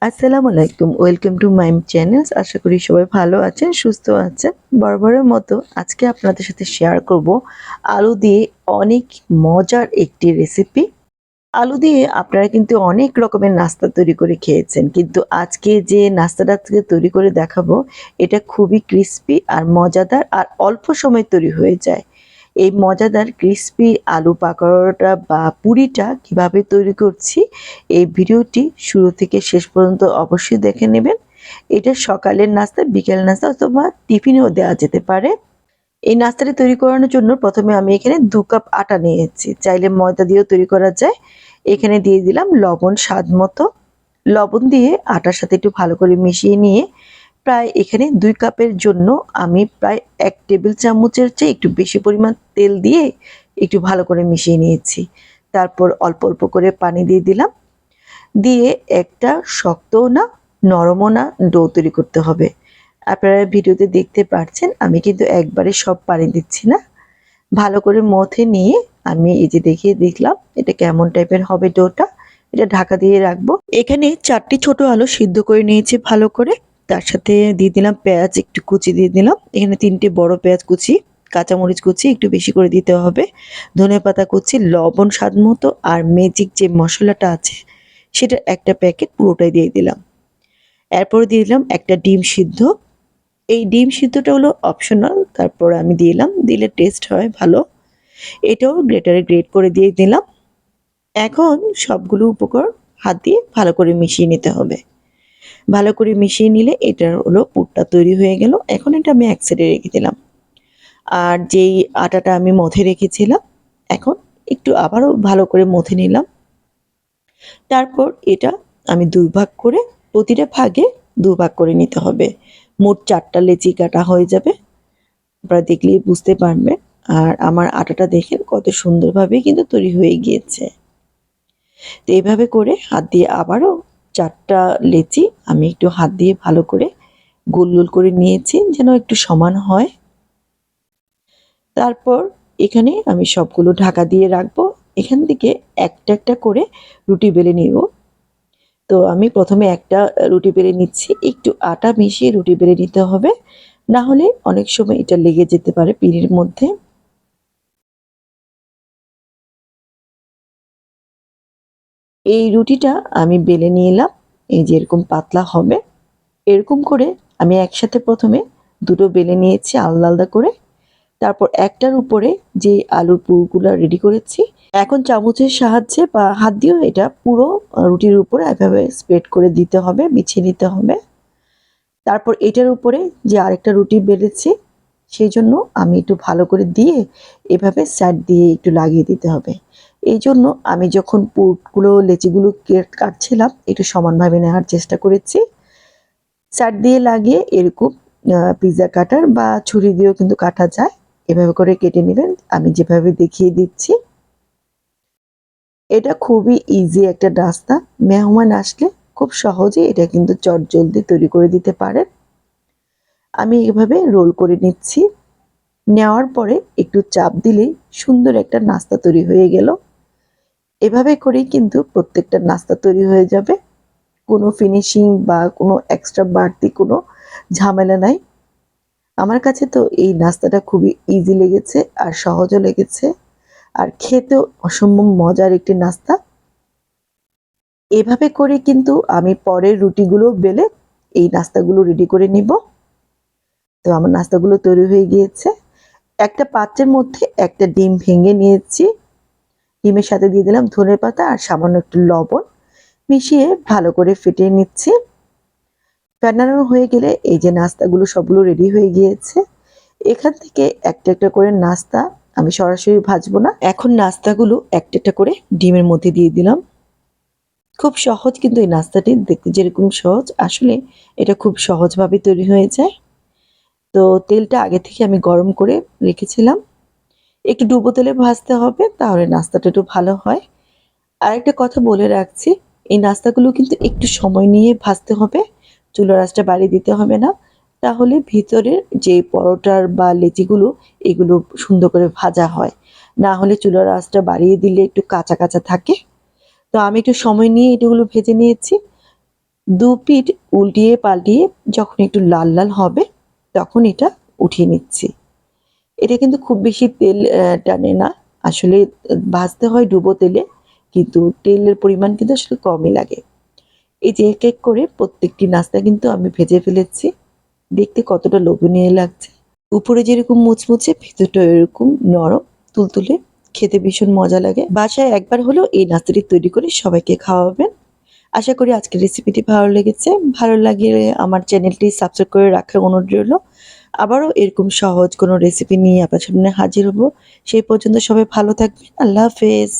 আসসালামু আলাইকুম, welcome to my channels. আশা করি সবাই ভালো আছেন, সুস্থ আছেন। বরাবরের মতো আজকে আপনাদের সাথে শেয়ার করব আলু দিয়ে অনেক মজার একটি রেসিপি। আলু দিয়ে আপনারা কিন্তু অনেক রকমের নাস্তা তৈরি করে খেয়েছেন, কিন্তু আজকে যে নাস্তাটা আজকে তৈরি করে দেখাবো এটা খুবই ক্রিস্পি আর মজাদার আর অল্প সময় তৈরি হয়ে যায়। এই মজাদার ক্রিস্পি আলু পাকোড়াটা বা পুরিটা কিভাবে তৈরি করছি এই ভিডিওটি শুরু থেকে শেষ পর্যন্ত অবশ্যই দেখে নেবেন। এটা সকালের নাস্তা, বিকেল নাস্তা অথবা টিফিনেও দেওয়া যেতে পারে। এই নাস্তাটি তৈরি করানোর জন্য প্রথমে আমি এখানে 2 কাপ আটা নিয়েছি, চাইলে ময়দা দিয়েও তৈরি করা যায়। এখানে দিয়ে দিলাম লবণ স্বাদ মতো। লবণ দিয়ে আটার সাথে একটু ভালো করে মিশিয়ে নিয়ে প্রায় এখানে 2 কাপের জন্য আমি প্রায় 1 টেবিল চামচের চেয়ে একটু বেশি পরিমাণ তেল দিয়ে একটু ভালো করে মিশিয়ে নিয়েছি। তারপর অল্প অল্প করে পানি দিয়ে দিলাম। দিয়ে একটা শক্তও না নরমও না ডো তৈরি করতে হবে। আপনারা ভিডিওতে দেখতে পাচ্ছেন আমি কিন্তু একবারে সব পানি দিচ্ছি না, ভালো করে মথে নিয়ে আমি এই যে দেখিয়ে দেখলাম এটা কেমন টাইপের হবে ডোটা। এটা ঢাকা দিয়ে রাখবো। এখানে 4টি ছোট আলু সিদ্ধ করে নিয়েছি ভালো করে। তার সাথে দিয়ে দিলাম পেঁয়াজ, একটু কুচি দিয়ে দিলাম। এখানে 3টে বড় পেঁয়াজ কুচি, কাঁচামরিচ কুচি একটু বেশি করে দিতে হবে, ধনেপাতা কুচি, লবণ স্বাদ মতো আর ম্যাজিক যে মশলাটা আছে সেটার একটা প্যাকেট পুরোটাই দিয়ে দিলাম। এরপর দিয়ে দিলাম একটা ডিম সিদ্ধ। এই ডিম সিদ্ধটা হলো অপশনাল, তারপর আমি দিলাম, দিলে টেস্ট হয় ভালো। এটাও গ্রেটারে গ্রেট করে দিয়ে দিলাম। এখন সবগুলো উপকরণ হাত দিয়ে ভালো করে মিশিয়ে নিতে হবে। ভালো করে মিশিয়ে নিলে এটার হলো পুরটা তৈরি হয়ে গেল। এখন এটা আমি এক সাইডে রেখে দিলাম। আর যেই আটাটা আমি মথে রেখেছিলাম এখন একটু আবারও ভালো করে মথে নিলাম। তারপর এটা আমি 2 ভাগ করে, প্রতিটা ভাগে 2 ভাগ করে নিতে হবে। মোট 4টা লেচি কাটা হয়ে যাবে। আপনারা দেখলেই বুঝতে পারবেন। আর আমার আটাটা দেখেন কত সুন্দরভাবে কিন্তু তৈরি হয়ে গিয়েছে। তো এইভাবে করে হাত দিয়ে আবারও 4টা লেচি আমি একটু হাত দিয়ে ভালো করে গোল গোল করে নিয়েছি যেন একটু সমান হয়। তারপর এখানে আমি সবগুলো ঢাকা দিয়ে রাখবো। এখান থেকে একটা একটা করে রুটি বেলে নিব। তো আমি প্রথমে একটা রুটি বেলে নিচ্ছি। একটু আটা মিশিয়ে রুটি বেলে নিতে হবে, না হলে অনেক সময় এটা লেগে যেতে পারে পিঁড়ির মধ্যে। এই রুটিটা আমি বেলে নিয়ে এলাম। এই যে এরকম পাতলা হবে। এরকম করে আমি একসাথে প্রথমে দুটো বেলে নিয়েছি আলাদা আলাদা করে। তারপর একটার উপরে যে আলুর পুরগুলো রেডি করেছি, এখন চামচের সাহায্যে বা হাত দিয়েও এটা পুরো রুটির উপরে এভাবে স্প্রেড করে দিতে হবে, বিছিয়ে নিতে হবে। তারপর এটার উপরে যে আরেকটা রুটি বেলেছি সেই জন্য আমি একটু ভালো করে দিয়ে এভাবে সাইড দিয়ে একটু লাগিয়ে দিতে হবে। এই জন্য আমি যখন পুরগুলো লেচিগুলো কাটছিলাম একটু সমানভাবে নেওয়ার চেষ্টা করেছি। সাইড দিয়ে লাগিয়ে এরকম পিৎজা কাটার বা ছুরি দিয়েও কিন্তু কাটা যায়। এভাবে করে কেটে নেবেন আমি যেভাবে দেখিয়ে দিচ্ছি। এটা খুবই ইজি একটা নাস্তা। মেহমান আসলে খুব সহজে এটা কিন্তু চটজলদি তৈরি করে দিতে পারেন। আমি এভাবে রোল করে নিচ্ছি। নেওয়ার পরে একটু চাপ দিলেই সুন্দর একটা নাস্তা তৈরি হয়ে গেল। এভাবে করেই কিন্তু প্রত্যেকটা নাস্তা তৈরি হয়ে যাবে। কোনো ফিনিশিং বা কোনো এক্সট্রা বাড়তি কোনো ঝামেলা নাই। আমার কাছে তো এই নাস্তাটা খুবই ইজি লেগেছে আর সহজও লেগেছে, আর খেতেও অসম্ভব মজার একটি নাস্তা। এভাবে করে কিন্তু আমি পরের রুটিগুলো বেলে এই নাস্তাগুলো রেডি করে নিব। তো আমার নাস্তাগুলো তৈরি হয়ে গিয়েছে। একটা পাত্রের মধ্যে একটা ডিম ভেঙে নিয়েছি। ডিমের সাথে দিয়ে দিলাম ধনেপাতা আর সামান্য একটু লবণ, মিশিয়ে ভালো করে ফেটিয়ে নিচ্ছি। ফেটানো হয়ে গেলে এই যে নাস্তাগুলো সবগুলো রেডি হয়ে গিয়েছে। এখান থেকে একটা একটা করে নাস্তা আমি সরাসরি ভাজবো না, এখন নাস্তাগুলো একটা একটা করে ডিমের মধ্যে দিয়ে দিলাম। খুব সহজ কিন্তু এই নাস্তাটি দেখতে যেরকম সহজ, আসলে এটা খুব সহজভাবে তৈরি হয়ে যায়। তো তেলটা আগে থেকে আমি গরম করে রেখেছিলাম। একটু ডুবো তেলে ভাজতে হবে, তাহলে নাস্তাটা একটু ভালো হয়। আরেকটা কথা বলে রাখছি, এই নাস্তাগুলো কিন্তু একটু সময় নিয়ে ভাজতে হবে। চুলার আঁচটা বাড়িয়ে দিতে হবে না, তাহলে ভিতরের যে পরোটার বা লেচিগুলো এগুলো সুন্দর করে ভাজা হয়। না হলে চুলার আঁচটা বাড়িয়ে দিলে একটু কাঁচা কাঁচা থাকে। তো আমি একটু সময় নিয়ে এগুলো ভেজে নিয়েছি। দু পিঠ উল্টিয়ে পাল্টিয়ে যখন একটু লাল লাল হবে তখন এটা উঠিয়ে নিচ্ছি। এটা কিন্তু খুব বেশি তেল টানে না, আসলে ভাজতে হয় ডুবো তেলে, কিন্তু তেলের পরিমাণ কিন্তু আসলে কমই লাগে। এই যে এক এক করে প্রত্যেকটি নাস্তা কিন্তু আমি ভেজে ফেলেছি। দেখতে কতটা লোভনীয় লাগছে, উপরে যেরকম মুচমুচে ভেতরটা এরকম নরম তুলতুলে, খেতে ভীষণ মজা লাগে। বাসায় একবার হলেও এই নাস্তাটি তৈরি করে সবাইকে খাওয়াবেন। আশা করি আজকের রেসিপিটি ভালো লেগেছে। ভালো লাগলে আমার চ্যানেলটি সাবস্ক্রাইব করে রাখার অনুরোধ রইল। আবারও এরকম সহজ কোনো রেসিপি নিয়ে আপনার সামনে হাজির হব। সেই পর্যন্ত সবাই ভালো থাকবেন। আল্লাহ হাফেজ।